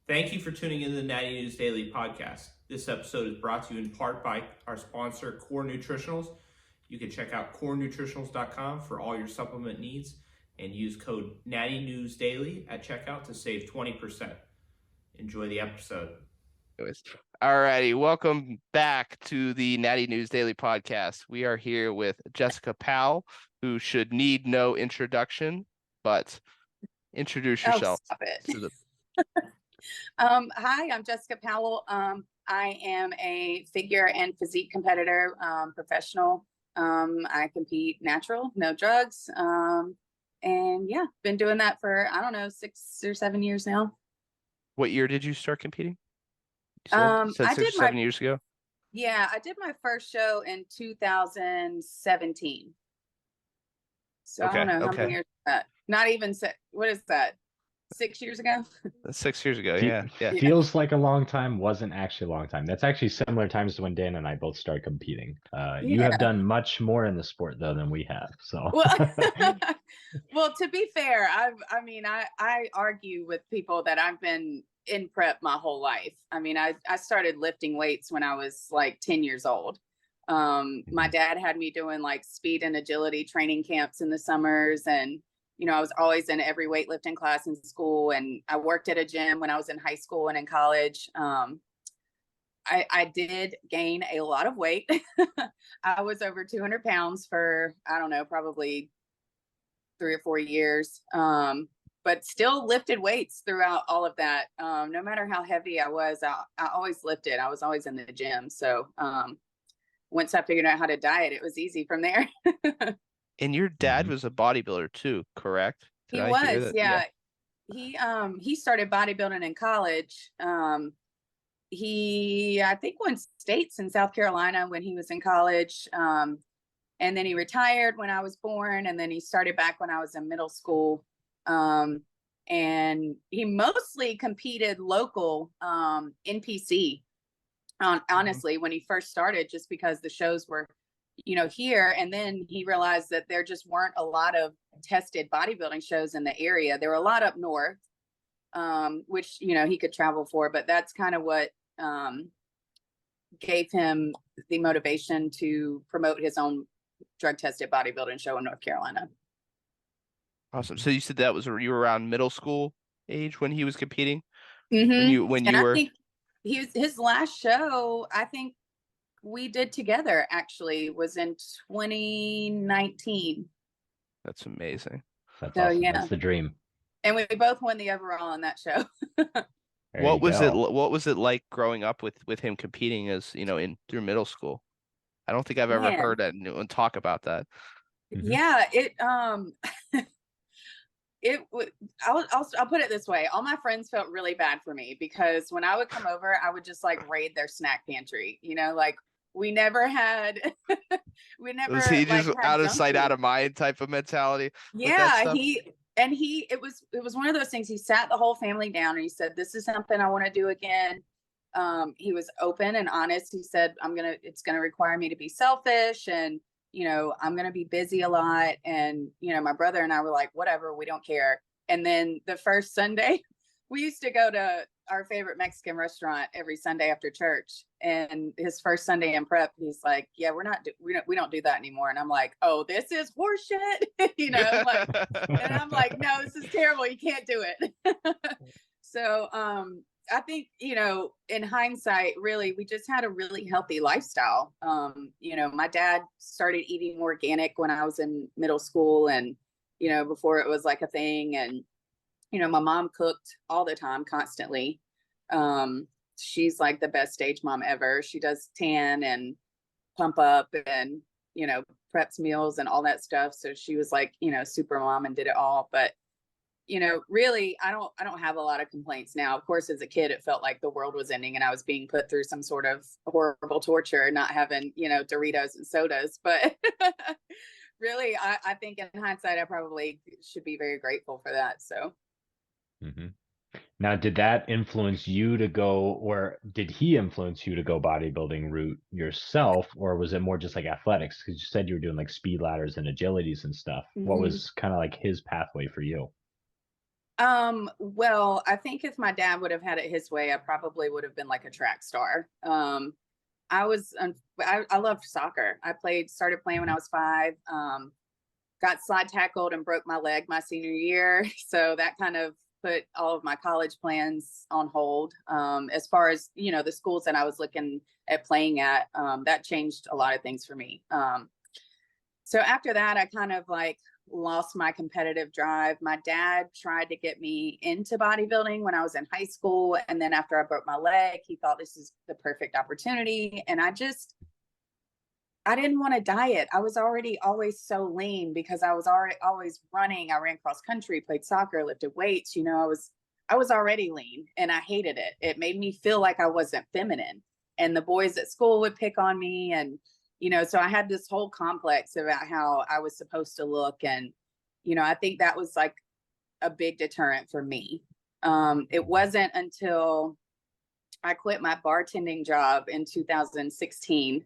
Thank you for tuning in to the Natty News Daily podcast. This episode is brought to you in part by our sponsor, Core Nutritionals. You can check out corenutritionals.com for all your supplement needs and use code Natty News Daily at checkout to save 20%. Enjoy the episode. All righty, welcome back to the Natty News Daily podcast. We are here with Jessica Powell, who should need no introduction, but introduce yourself. Oh, stop it. Hi, I'm Jessica Powell. I am a figure and physique competitor, professional. I compete natural, no drugs. And yeah, been doing that for, 6 or 7 years now. What year did you start competing? I did 7 years ago. Yeah, I did my first show in 2017. So Okay, I don't know how many years is that. Not even, what is that? 6 years ago? 6 years ago, yeah. Feels like a long time, wasn't actually a long time. That's actually similar times to when Dan and I both started competing. You have done much more in the sport though than we have. So well, to be fair, I argue with people that I've been in prep my whole life. I started lifting weights when I was like 10 years old. My dad had me doing like speed and agility training camps in the summers, and I was always in every weightlifting class in school, and I worked at a gym when I was in high school and in college. I did gain a lot of weight. I was over 200 pounds for, probably 3 or 4 years, but still lifted weights throughout all of that. No matter how heavy I was, I always lifted. I was always in the gym. So once I figured out how to diet, it was easy from there. And your dad was a bodybuilder too, correct? He was, yeah. He started bodybuilding in college. He, I think, won states in South Carolina when he was in college. And then he retired when I was born, and then he started back when I was in middle school. And he mostly competed local NPC, honestly, when he first started, just because the shows were here. And then he realized that there just weren't a lot of tested bodybuilding shows in the area. There were a lot up north, which, he could travel for, but that's kind of what gave him the motivation to promote his own drug tested bodybuilding show in North Carolina. Awesome. So you said that was you were around middle school age when he was competing? Mm-hmm. When you were. I think his last show, I think, we did together actually was in 2019. That's amazing. That's awesome. Yeah. That's the dream. And we both won the overall on that show. What was it like growing up with him competing as, through middle school? I don't think I've ever heard anyone talk about that. Yeah, I'll put it this way. All my friends felt really bad for me because when I would come over, I would just like raid their snack pantry, like we never had, Was he just out of sight, out of mind type of mentality? Yeah, it was one of those things. He sat the whole family down and he said, "This is something I want to do again." He was open and honest. He said, it's gonna require me to be selfish, and I'm going to be busy a lot. And, my brother and I were like, whatever, we don't care. And then the first Sunday, we used to go to our favorite Mexican restaurant every Sunday after church. And his first Sunday in prep, he's like, yeah, we don't do that anymore. And I'm like, oh, this is horseshit. And I'm like, no, this is terrible. You can't do it. So, I think, in hindsight, really, we just had a really healthy lifestyle. My dad started eating organic when I was in middle school and, before it was like a thing. And, my mom cooked all the time, constantly. She's like the best stage mom ever. She does tan and pump up and, preps meals and all that stuff. So she was like, super mom and did it all. But really, I don't have a lot of complaints now. Of course, as a kid, it felt like the world was ending and I was being put through some sort of horrible torture, not having, Doritos and sodas. But really, I think in hindsight, I probably should be very grateful for that. So. Mm-hmm. Now, did that influence you to go, or did he influence you to go bodybuilding route yourself, or was it more just like athletics? Because you said you were doing like speed ladders and agilities and stuff. Mm-hmm. What was kind of like his pathway for you? Well, I think if my dad would have had it his way, I probably would have been like a track star. I loved soccer. Started playing when I was 5. Got slide tackled and broke my leg my senior year. So that kind of put all of my college plans on hold. As far as, the schools that I was looking at playing at, that changed a lot of things for me. So after that, I kind of like lost my competitive drive. My dad tried to get me into bodybuilding when I was in high school. And then after I broke my leg, he thought this is the perfect opportunity. And I didn't want to diet. I was already always so lean because I was already always running. I ran cross country, played soccer, lifted weights. I was already lean and I hated it. It made me feel like I wasn't feminine. And the boys at school would pick on me. And, so I had this whole complex about how I was supposed to look. And, I think that was like a big deterrent for me. It wasn't until I quit my bartending job in 2016.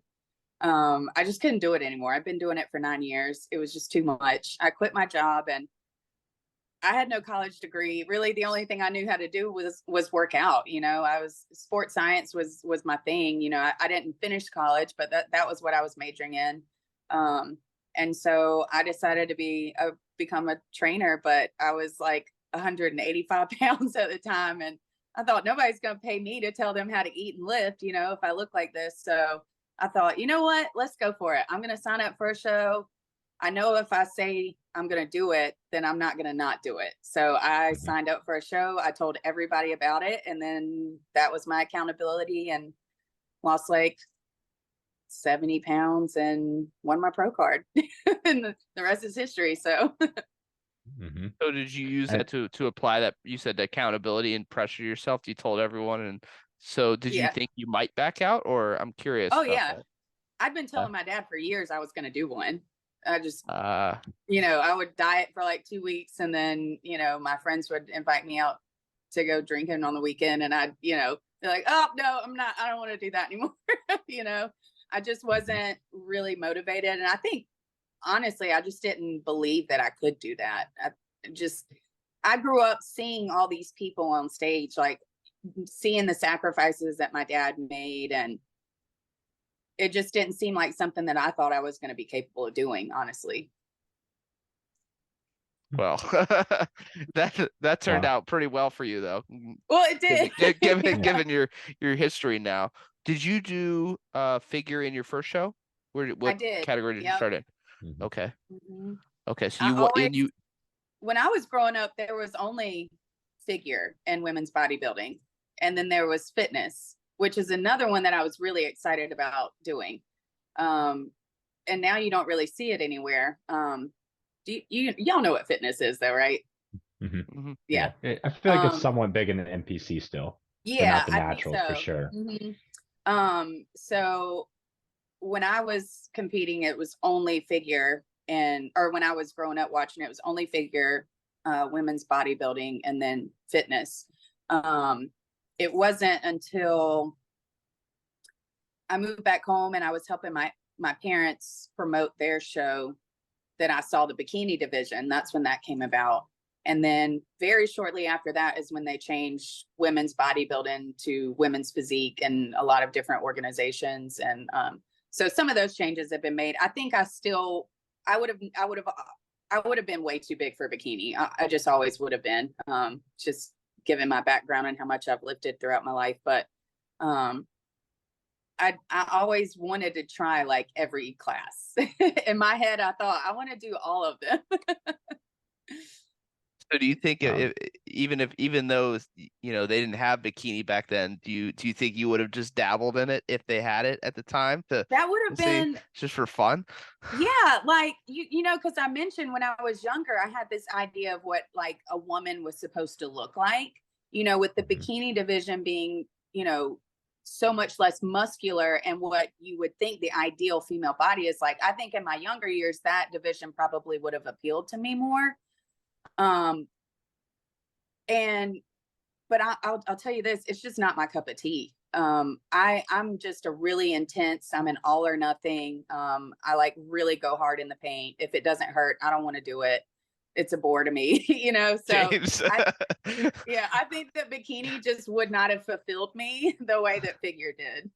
I just couldn't do it anymore. I've been doing it for 9 years. It was just too much. I quit my job and I had no college degree. Really, the only thing I knew how to do was work out. Sports science was my thing. I didn't finish college, but that was what I was majoring in. And so I decided to become a trainer, but I was like 185 pounds at the time. And I thought nobody's going to pay me to tell them how to eat and lift, if I look like this. So I thought, you know what, let's go for it. I'm going to sign up for a show. I know if I say I'm going to do it, then I'm not going to not do it. So I signed up for a show. I told everybody about it. And then that was my accountability, and lost like 70 pounds and won my pro card. And the rest is history. So. So did you use that to apply that? You said accountability and pressure yourself. You told everyone. And so did you think you might back out, or I'm curious? Oh, yeah. That. I'd been telling my dad for years I was going to do one. I just, I would diet for like 2 weeks, and then, my friends would invite me out to go drinking on the weekend, and I'd, they're like, oh, no, I don't want to do that anymore. I just wasn't really motivated. And I think, honestly, I just didn't believe that I could do that. I grew up seeing all these people on stage, like seeing the sacrifices that my dad made, and it just didn't seem like something that I thought I was going to be capable of doing, honestly. Well, that turned out pretty well for you, though. Well, it did. Given your history now. Did you do figure in your first show? What category did you start in? Okay. Okay. So when I was growing up, there was only figure and women's bodybuilding, and then there was fitness, which is another one that I was really excited about doing. And now you don't really see it anywhere. Y'all know what fitness is, though, right? Yeah. I feel like it's somewhat big in the NPC still. Yeah, not the natural, I think so. For sure. So when I was competing, it was only figure, or when I was growing up watching it was only figure, women's bodybuilding, and then fitness. It wasn't until I moved back home and I was helping my parents promote their show that I saw the bikini division. That's when that came about. And then very shortly after that is when they changed women's bodybuilding to women's physique and a lot of different organizations. And so some of those changes have been made. I think I would have been way too big for bikini. I just always would have been, just given my background and how much I've lifted throughout my life. But I always wanted to try like every class. In my head, I thought I want to do all of them. So do you think even though they didn't have bikini back then, do you think you would have just dabbled in it if they had it at the time? That would have been just for fun. Yeah, like because I mentioned when I was younger, I had this idea of what like a woman was supposed to look like. With the bikini division being so much less muscular, and what you would think the ideal female body is like. I think in my younger years, that division probably would have appealed to me more. But I'll tell you this, it's just not my cup of tea. I'm just a really intense, I'm an all or nothing. I like really go hard in the paint. If it doesn't hurt, I don't want to do it. it's a bore to me, you know? So James. yeah, I think that bikini just would not have fulfilled me the way that figure did.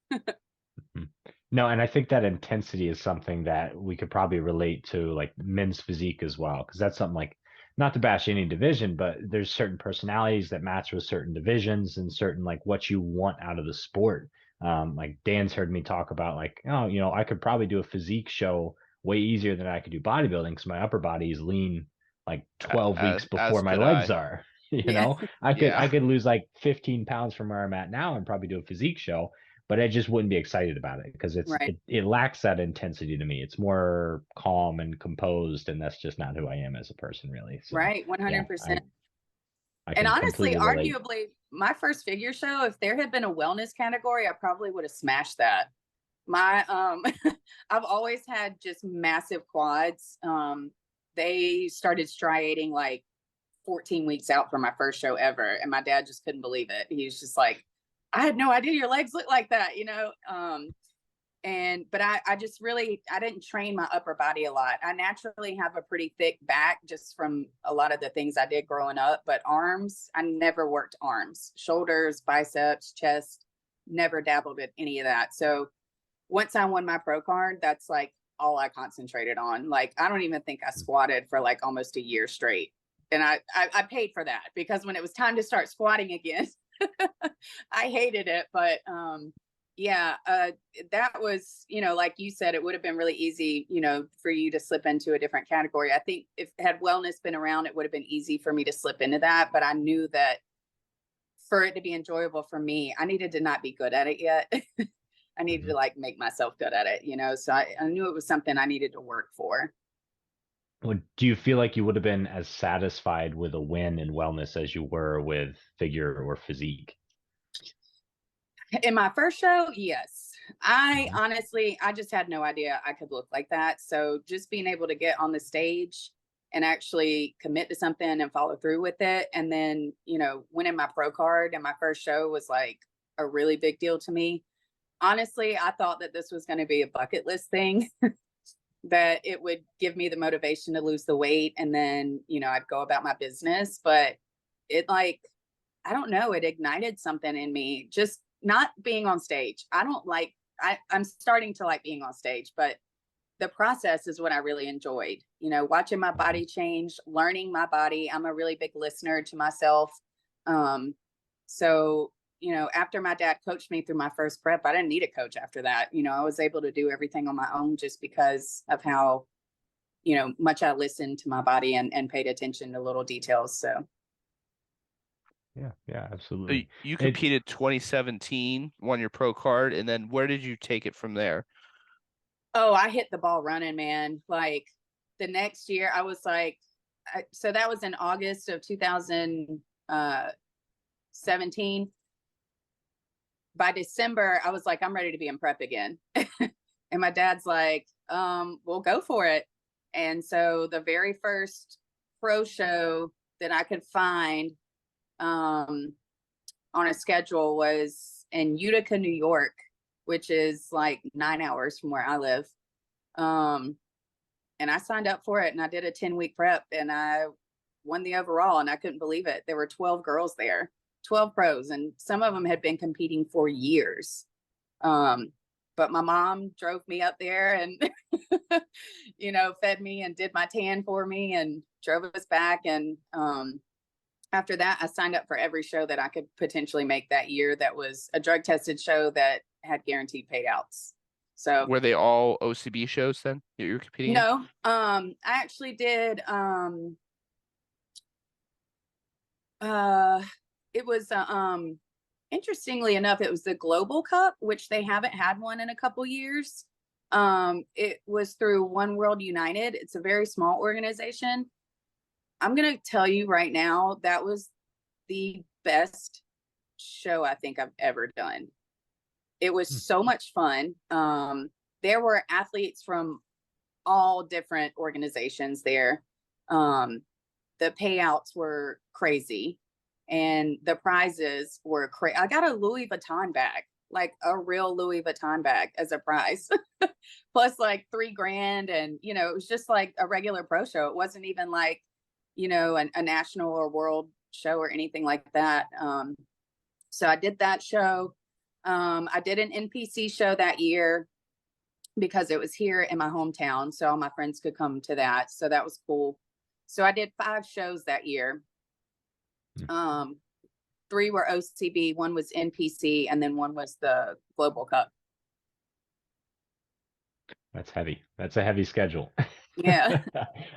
Mhm. No, and I think that intensity is something that we could probably relate to like men's physique as well, because that's something like not to bash any division, but there's certain personalities that match with certain divisions and certain like what you want out of the sport. Like Dan's heard me talk about like, oh, I could probably do a physique show way easier than I could do bodybuilding because my upper body is lean like 12 weeks before as my could legs I. are. Yeah. I Yeah. could lose like 15 pounds from where I'm at now and probably do a physique show, but I just wouldn't be excited about it because Right. it lacks that intensity to me. It's more calm and composed, and that's just not who I am as a person, really. So Right. yeah, 100%. I And can honestly, completely relate. arguably, my first figure show, if there had been a wellness category, I probably would have smashed that. My I've always had just massive quads. They started striating like 14 weeks out from my first show ever, and my dad just couldn't believe it. He was just like, I had no idea your legs look like that, you know. But I just really, I didn't train my upper body a lot. I naturally have a pretty thick back just from a lot of the things I did growing up, but arms, I never worked arms, shoulders, biceps, chest, never dabbled in any of that. So once I won my pro card, that's like all I concentrated on. Like, I don't even think I squatted for like almost a year straight. And I paid for that because when it was time to start squatting again, I hated it. But yeah, that was, like you said, it would have been really easy, for you to slip into a different category. I think if had wellness been around, it would have been easy for me to slip into that. But I knew that for it to be enjoyable for me, I needed to not be good at it yet. I needed to like make myself good at it, so I knew it was something I needed to work for. Do you feel like you would have been as satisfied with a win in wellness as you were with figure or physique? In my first show, yes. I Mhm. honestly, I just had no idea I could look like that. So just being able to get on the stage and actually commit to something and follow through with it. And then, winning my pro card in my first show was like a really big deal to me. Honestly, I thought that this was going to be a bucket list thing, that it would give me the motivation to lose the weight and then, I'd go about my business. But it like, I don't know, it ignited something in me, just not being on stage. I don't like, I'm starting to like being on stage, but the process is what I really enjoyed, watching my body change, learning my body. I'm a really big listener to myself. So, after my dad coached me through my first prep, I didn't need a coach after that. I was able to do everything on my own just because of how, much I listened to my body and paid attention to little details. So Yeah, So absolutely. you It competed 2017, won your pro card, and then where did you take it from there? Oh, I hit the ball running, man. Like the next year, I was like, so that was in August of 2017. By December, I was like, I'm ready to be in prep again. And my dad's like, we'll go for it. And so the very first pro show that I could find on a schedule was in Utica, New York, which is like 9 hours from where I live. And I signed up for it and I did a 10-week prep and I won the overall, and I couldn't believe it. There were 12 girls there, 12 pros, and some of them had been competing for years. But my mom drove me up there and, fed me and did my tan for me and drove us back. And after that, I signed up for every show that I could potentially make that year that was a drug tested show that had guaranteed payouts. So Were they all OCB shows then that you were competing in? no, I actually did it was interestingly enough, it was the Global Cup, which they haven't had one in a couple years. It was through One World United. It's a very small organization. I'm gonna tell you right now, that was the best show I think I've ever done. It was so much fun. There were athletes from all different organizations there. The payouts were crazy and the prizes were crazy. I got a Louis Vuitton bag, like a real Louis Vuitton bag as a prize, plus like $3,000. And, it was just like a regular pro show. It wasn't even like you know, a national or world show or anything like that. So I did that show. I did an NPC show that year because it was here in my hometown, so all my friends could come to that. So that was cool. So I did 5 shows that year. 3 were OCB, 1 was NPC, and then 1 was the Global Cup. That's heavy. That's a heavy schedule. Yeah.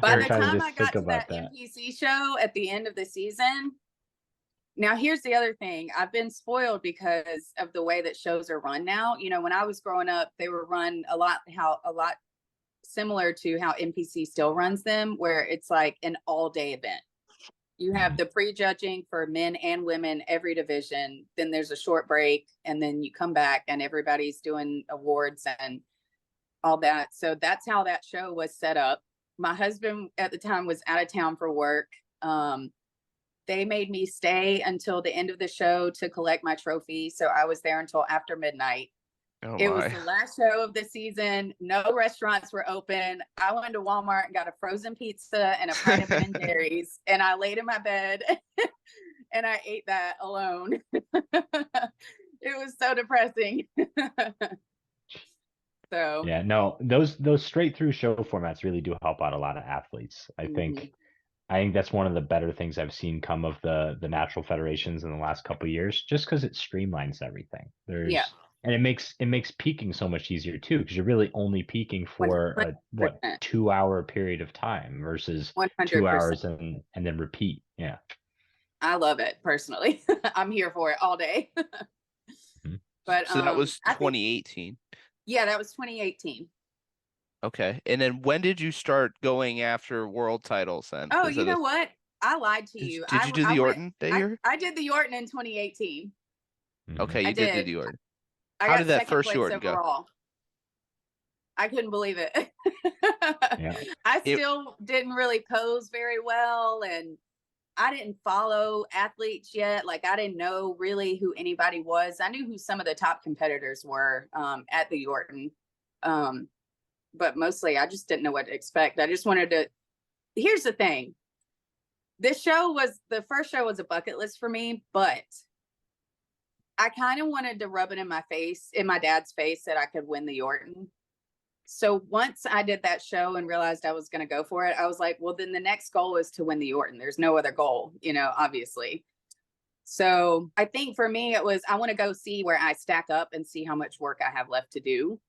By Every the time time just I think got to about that NPC show at the end of the season, now here's the other thing. I've been spoiled because of the way that shows are run now. You know, when I was growing up, they were run a lot similar to how NPC still runs them, where it's like an all-day event. You have the pre-judging for men and women, every division. Then there's a short break, and then you come back and everybody's doing awards and all that. So that's how that show was set up. My husband at the time was out of town for work. They made me stay until the end of the show to collect my trophy. So I was there until after midnight. Oh It was my. the last show of the season. No restaurants were open. I went to Walmart and got a frozen pizza and a pint of Ben & Jerry's, and I laid in my bed and I ate that alone. It was so depressing. So Yeah, no, those straight through show formats really do help out a lot of athletes. I think that's one of the better things I've seen come of the natural federations in the last couple of years, just because it streamlines everything. Yeah. And it makes peaking so much easier too, because you're really only peaking for a 2-hour period of time versus 2 100%. hours and then repeat. Yeah. I love it personally. I'm here for it all day. But So that was I think, 2018. yeah, that was 2018. Okay. And then when did you start going after world titles then? Oh, Was you it know what? I lied to you. Did you do the Yorton that year? I did the Yorton in 2018. Okay, I you did do did. the Yorton. I How got did that second first place Yorton go? overall. I couldn't believe it. Yeah. I still didn't really pose very well, and I didn't follow athletes yet. Like, I didn't know really who anybody was. I knew who some of the top competitors were at the Yorton. But mostly I just didn't know what to expect. I just wanted to, here's the thing. The first show was a bucket list for me, but I kind of wanted to rub it in my dad's face, that I could win the Yorton. So once I did that show and realized I was going to go for it, I was like, well, then the next goal is to win the Yorton. There's no other goal, you know, obviously. So I think for me, it was, I want to go see where I stack up and see how much work I have left to do.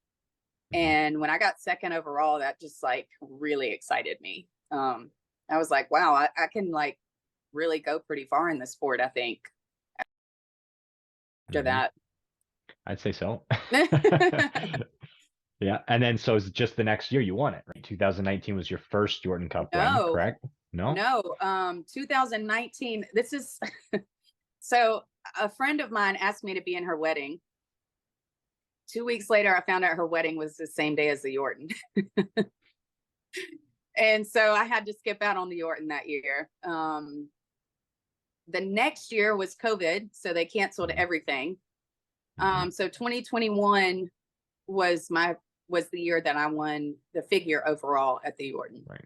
And when I got second overall, that just like really excited me. I was like, wow, I can like really go pretty far in the sport, I think, after that. I'd say so. Yeah. And then so it's just the next year you won it, right? 2019 was your first Yorton Cup win, correct? No? No. 2019, this is so a friend of mine asked me to be in her wedding. 2 weeks later, I found out her wedding was the same day as the Yorton. And so I had to skip out on the Yorton that year. The next year was COVID, so they canceled everything. So 2021 was the year that I won the figure overall at the Yorton. Right.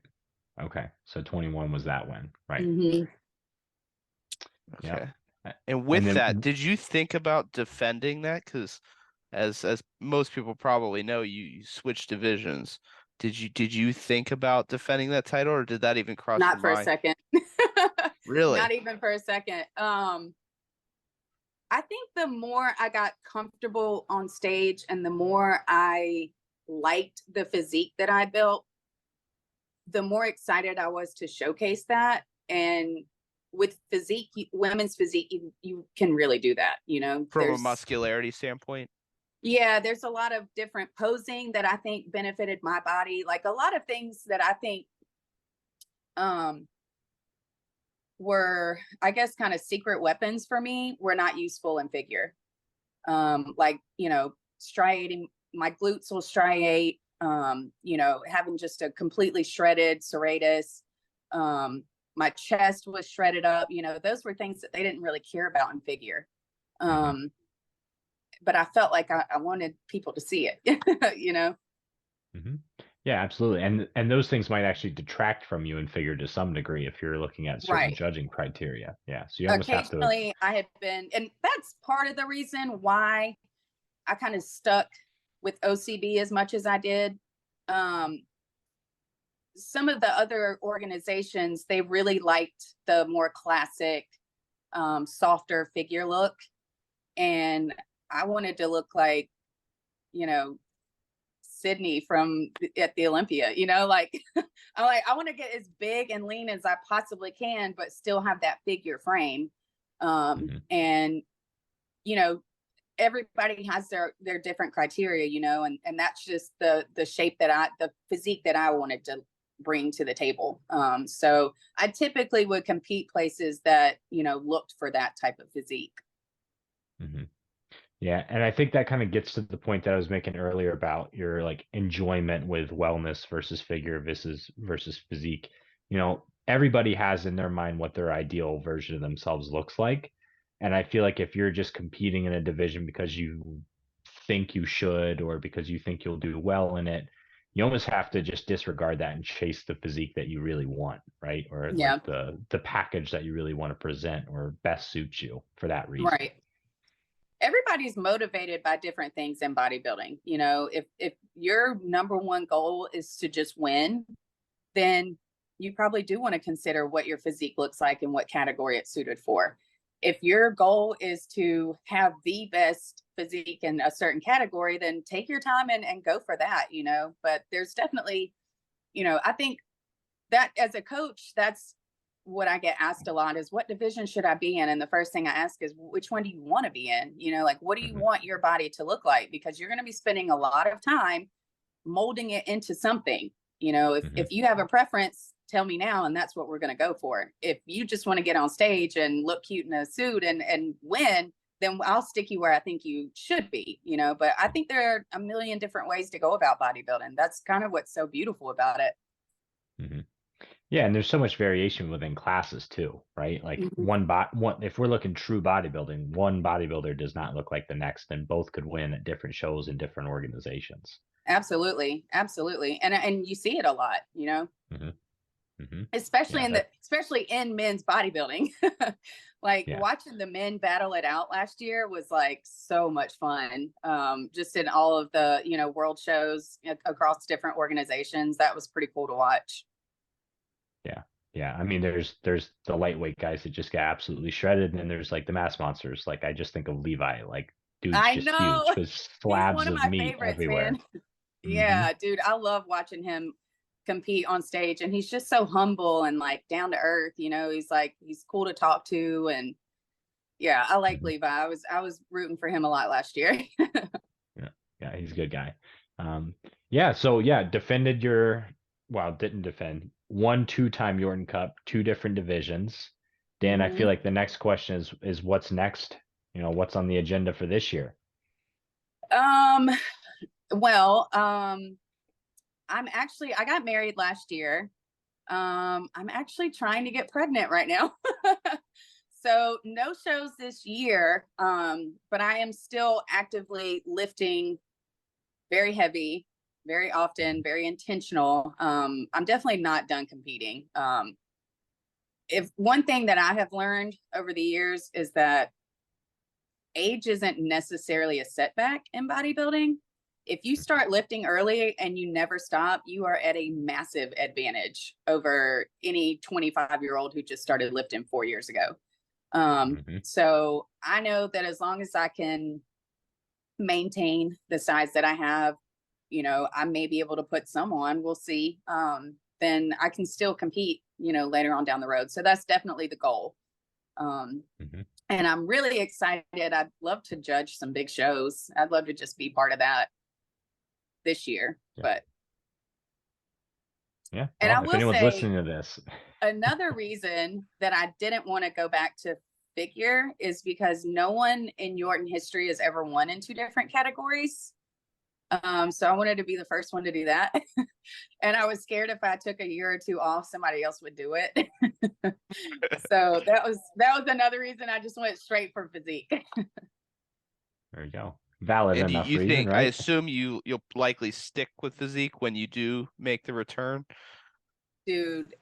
Okay. So 21 was that win, right? Mm-hmm. Okay. Yeah. And with then, that, did you think about defending that? Because as most people probably know, you switched divisions. Did you think about defending that title, or did that even cross your mind? Not for a second. Really? Not even for a second. I think the more I got comfortable on stage and the more I liked the physique that I built, the more excited I was to showcase that. And with physique, women's physique, you can really do that, you know, from a muscularity standpoint. Yeah, there's a lot of different posing that I think benefited my body. Like a lot of things that I think were, I guess, kind of secret weapons for me were not useful in figure. Like, you know, striating, my glutes will striate, you know, having just a completely shredded serratus. My chest was shredded up, you know, those were things that they didn't really care about in figure. But I felt like I wanted people to see it, you know? Yeah, absolutely. And those things might actually detract from you in figure to some degree if you're looking at certain Right. judging criteria. Yeah. So you almost have to. Occasionally I had been, and that's part of the reason why I kind of stuck with OCB as much as I did. Um, some of the other organizations, they really liked the more classic, softer figure look. And I wanted to look like, you know, Sydney from at the Olympia, like I want to get as big and lean as I possibly can, but still have that figure frame. And, you know, everybody has their different criteria, and that's just the shape the physique that I wanted to bring to the table. So I typically would compete places that, looked for that type of physique. Mhm. Yeah, and I think that kind of gets to the point that I was making earlier about your like enjoyment with wellness versus figure versus physique. Everybody has in their mind what their ideal version of themselves looks like. And I feel like if you're just competing in a division because you think you should or because you think you'll do well in it, you almost have to just disregard that and chase the physique that you really want, right? Or Yeah, like the package that you really want to present or best suits you for that reason. right. Everybody's motivated by different things in bodybuilding. If your number one goal is to just win, then you probably do want to consider what your physique looks like and what category it's suited for. If your goal is to have the best physique in a certain category, then take your time and go for that, but there's definitely, I think that as a coach, that's what I get asked a lot is what division should I be in? And the first thing I ask is, which one do you want to be in? Like, what do you want your body to look like? Because you're going to be spending a lot of time molding it into something. If you have a preference, tell me now, and that's what we're going to go for. If you just want to get on stage and look cute in a suit and win, then I'll stick you where I think you should be, but I think there are a million different ways to go about bodybuilding. That's kind of what's so beautiful about it. Mm-hmm. Yeah, and there's so much variation within classes too, right? Like if we're looking true bodybuilding, one bodybuilder does not look like the next, and both could win at different shows in different organizations. Absolutely, absolutely, and you see it a lot, especially Yeah, especially in men's bodybuilding. Like watching the men battle it out last year was like so much fun. Just in all of the world shows across different organizations, that was pretty cool to watch. Yeah. I mean, there's the lightweight guys that just get absolutely shredded, and then there's like the mass monsters. Like I just think of Levi, like dude's I just know. huge with He's slabs one of of my meat favorites, everywhere. man. Yeah, dude, I love watching him compete on stage, and he's just so humble and like down to earth. He's cool to talk to, and yeah, I like Levi. I was rooting for him a lot last year. Yeah, he's a good guy. Defended didn't defend. Won 2-time Yorton Cup, 2 different divisions. Dan, I feel like the next question is what's next? What's on the agenda for this year? Well, I got married last year. I'm actually trying to get pregnant right now. So no shows this year. But I am still actively lifting very heavy, very often, very intentional. I'm definitely not done competing. If one thing that I have learned over the years is that age isn't necessarily a setback in bodybuilding. If you start lifting early and you never stop, you are at a massive advantage over any 25-year-old who just started lifting 4 years ago. So I know that as long as I can maintain the size that I have, I may be able to put some on, we'll see. Then I can still compete, later on down the road. So that's definitely the goal. And I'm really excited. I'd love to judge some big shows. I'd love to just be part of that this year. But yeah, and well, I if will anyone's say listening to this, another reason that I didn't want to go back to figure is because no one in Yorton history has ever won in 2 different categories. So I wanted to be the first one to do that. And I was scared if I took a year or 2 off, somebody else would do it. So that was another reason I just went straight for physique. there you go. valid And do enough you reason, think, I right? assume you'll likely stick with Physique when you do make the return? Dude,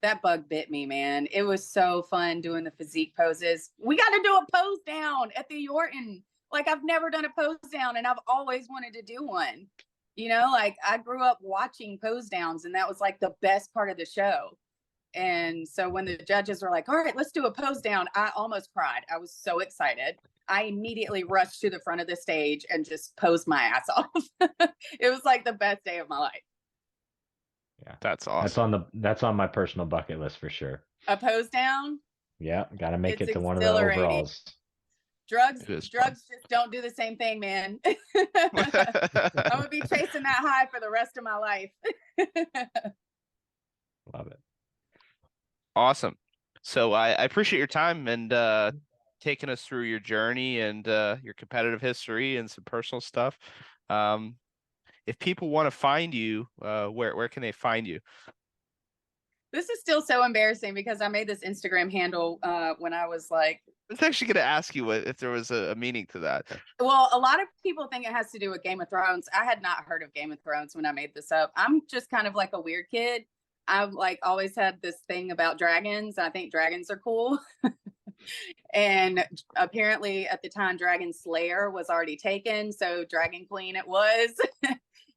that bug bit me, man. It was so fun doing the physique poses. We got to do a pose down at the Yorton. Like, I've never done a pose down, and I've always wanted to do one. You know, like, I grew up watching pose downs, and that was like the best part of the show. And so when the judges were like, all right, let's do a pose down, I almost cried. I was so excited. I immediately rushed to the front of the stage and just posed my ass off. It was like the best day of my life. Yeah. That's awesome. That's on my personal bucket list for sure. A pose down. Yeah, got to make It's it to one of the exhilarating. overalls. Drugs It is just don't do the same thing, man. I'm gonna be chasing that high for the rest of my life. Love it. Awesome. So I appreciate your time and taking us through your journey and your competitive history and some personal stuff. If people want to find you, where can they find you? This is still so embarrassing because I made this Instagram handle when I was like, I was actually going to ask you if there was a meaning to that. well, a lot of people think it has to do with Game of Thrones. I had not heard of Game of Thrones when I made this up. I'm just kind of like a weird kid. I've like always had this thing about dragons. I think dragons are cool. And apparently at the time, Dragon Slayer was already taken. So Dragon Queen it was.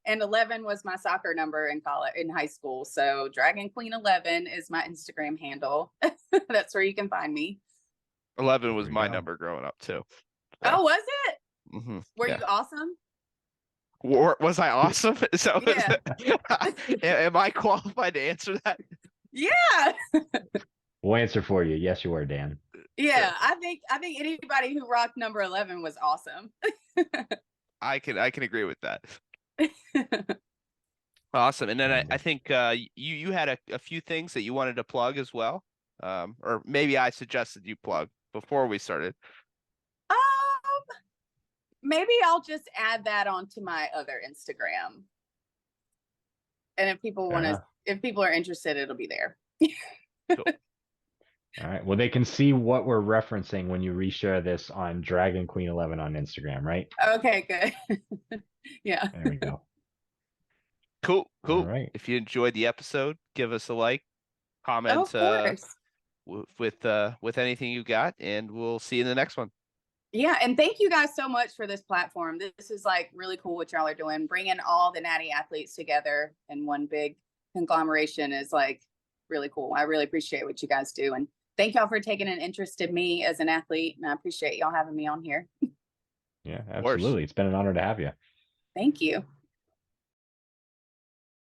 And 11 was my soccer number in college, in high school. So Dragon Queen 11 is my Instagram handle. That's where you can find me. 11 was There we my go. number growing up too. Oh, was it? Mm-hmm. Were you awesome? Was I awesome? So Yeah. am I qualified to answer that? Yeah. We'll answer for you. Yes, you were, Dan. Yeah. I think anybody who rocked number 11 was awesome. I can agree with that. Awesome. And then I think you had a few things that you wanted to plug as well. Or maybe I suggested you plug before we started. Maybe I'll just add that onto my other Instagram. And if people if people are interested, it'll be there. Cool. All right. Well, they can see what we're referencing when you reshare this on Dragon Queen 11 on Instagram, right? Okay, good. Yeah. There we go. Cool. All right. If you enjoyed the episode, give us a like, comment Of course. with anything you got, and we'll see you in the next one. Yeah, and thank you guys so much for this platform. This is like really cool what y'all are doing. Bringing all the Natty athletes together in one big conglomeration is like really cool. I really appreciate what you guys do, and thank y'all for taking an interest in me as an athlete. And I appreciate y'all having me on here. Yeah, absolutely. It's been an honor to have you. Thank you.